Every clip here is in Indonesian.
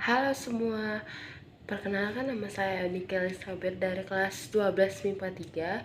Halo semua, perkenalkan nama saya Nike Elizabeth dari kelas 12 MIPA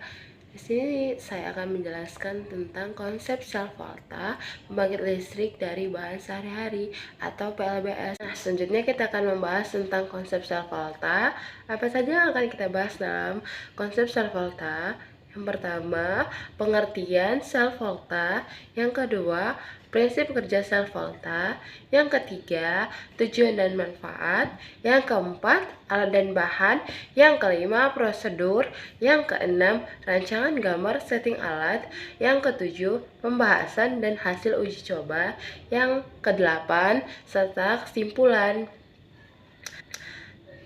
3. Di sini saya akan menjelaskan tentang konsep sel volta pembangkit listrik dari bahan sehari-hari atau PLBS. Nah, selanjutnya kita akan membahas tentang konsep sel volta. Apa saja yang akan kita bahas dalam konsep sel volta? Yang pertama, pengertian sel volta. Yang kedua, prinsip kerja sel volta. Yang ketiga, tujuan dan manfaat. Yang keempat, alat dan bahan. Yang kelima, prosedur. Yang keenam, rancangan gambar setting alat. Yang ketujuh, pembahasan dan hasil uji coba. Yang kedelapan, serta kesimpulan.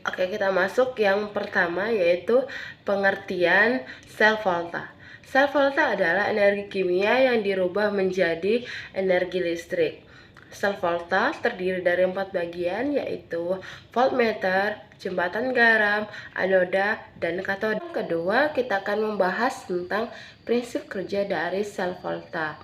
Oke, kita masuk yang pertama, yaitu pengertian sel volta. Sel volta adalah energi kimia yang dirubah menjadi energi listrik. Sel volta terdiri dari 4 bagian, yaitu voltmeter, jembatan garam, anoda, dan katoda. Yang kedua, kita akan membahas tentang prinsip kerja dari sel volta.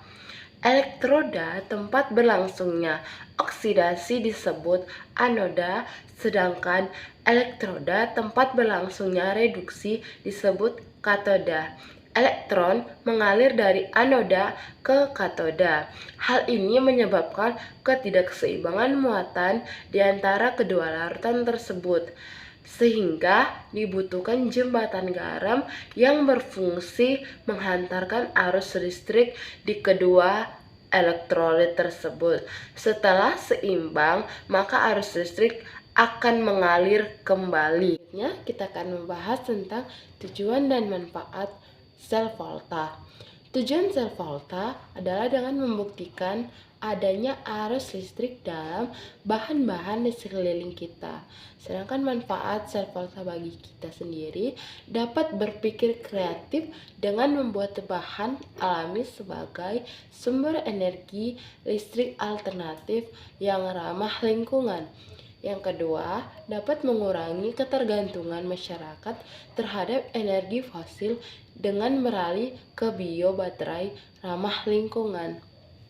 Elektroda tempat berlangsungnya oksidasi disebut anoda, sedangkan elektroda tempat berlangsungnya reduksi disebut katoda. Elektron mengalir dari anoda ke katoda. Hal ini menyebabkan ketidakseimbangan muatan di antara kedua larutan tersebut, sehingga dibutuhkan jembatan garam yang berfungsi menghantarkan arus listrik di kedua elektrolit tersebut. Setelah seimbang, maka arus listrik akan mengalir kembali. Kita akan membahas tentang tujuan dan manfaat sel volta. Tujuan sel volta adalah dengan membuktikan adanya arus listrik dalam bahan-bahan di sekeliling kita. Sedangkan manfaat sel volta bagi kita sendiri dapat berpikir kreatif dengan membuat bahan alami sebagai sumber energi listrik alternatif yang ramah lingkungan. Yang kedua, dapat mengurangi ketergantungan masyarakat terhadap energi fosil dengan beralih ke biobaterai ramah lingkungan.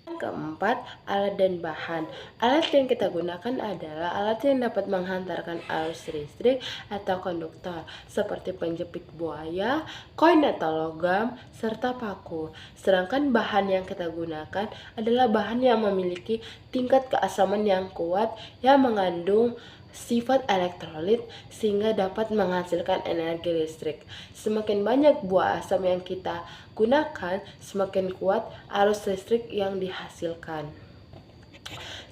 Yang keempat, alat dan bahan. Alat yang kita gunakan adalah alat yang dapat menghantarkan arus listrik atau konduktor, seperti penjepit buaya, koin atau logam, serta paku. Sedangkan bahan yang kita gunakan adalah bahan yang memiliki tingkat keasaman yang kuat yang mengandung sifat elektrolit sehingga dapat menghasilkan energi listrik. Semakin banyak buah asam yang kita gunakan, semakin kuat arus listrik yang dihasilkan.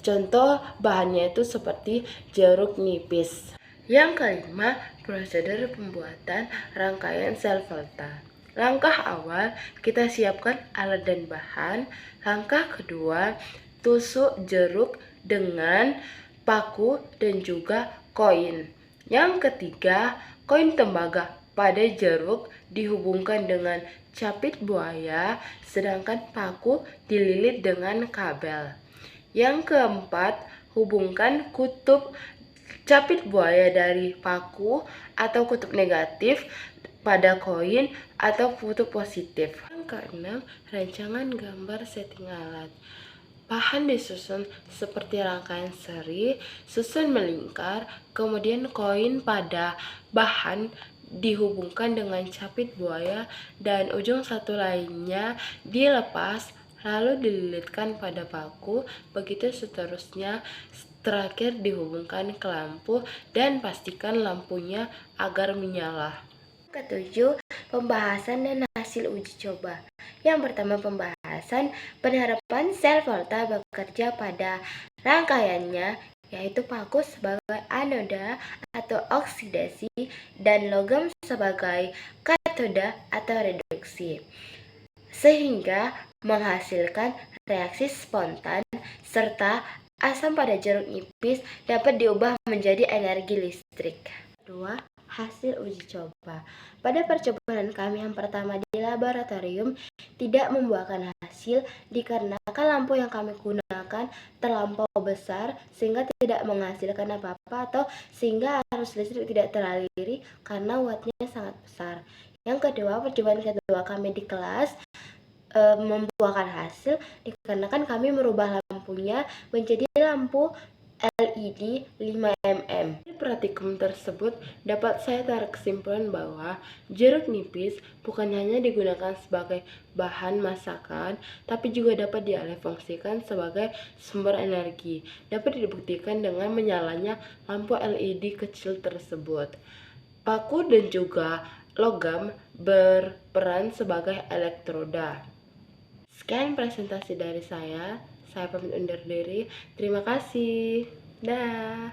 Contoh bahannya itu seperti jeruk nipis. Yang kelima, prosedur pembuatan rangkaian sel volta. Langkah awal, kita siapkan alat dan bahan. Langkah kedua, tusuk jeruk dengan paku dan juga koin. Yang ketiga, koin tembaga pada jeruk dihubungkan dengan capit buaya, sedangkan paku dililit dengan kabel. Yang keempat, hubungkan kutub capit buaya dari paku atau kutub negatif pada koin atau kutub positif. Yang keenam, rancangan gambar setting alat. Bahan disusun seperti rangkaian seri, susun melingkar, kemudian koin pada bahan dihubungkan dengan capit buaya dan ujung satu lainnya dilepas lalu dililitkan pada paku, begitu seterusnya. Terakhir dihubungkan ke lampu dan pastikan lampunya agar menyala. Ketujuh, pembahasan dan hasil uji coba. Yang pertama, pembahasan penerapan sel volta bekerja pada rangkaiannya, yaitu paku sebagai anoda atau oksidasi dan logam sebagai katoda atau reduksi, sehingga menghasilkan reaksi spontan serta asam pada jeruk nipis dapat diubah menjadi energi listrik. Kedua, hasil uji coba. Pada percobaan kami yang pertama di laboratorium tidak membuahkan hasil dikarenakan lampu yang kami gunakan terlampau besar sehingga tidak menghasilkan apa-apa atau sehingga arus listrik tidak teraliri karena wattnya sangat besar. Yang kedua, percobaan kedua kami di kelas membuahkan hasil dikarenakan kami merubah lampunya menjadi lampu LED 5 mm. Dari praktikum tersebut dapat saya tarik kesimpulan bahwa jeruk nipis bukan hanya digunakan sebagai bahan masakan, tapi juga dapat dialihfungsikan sebagai sumber energi. Dapat dibuktikan dengan menyalanya lampu LED kecil tersebut. Paku dan juga logam berperan sebagai elektroda. Sekian presentasi dari saya pamit undur diri. Terima kasih. Dah.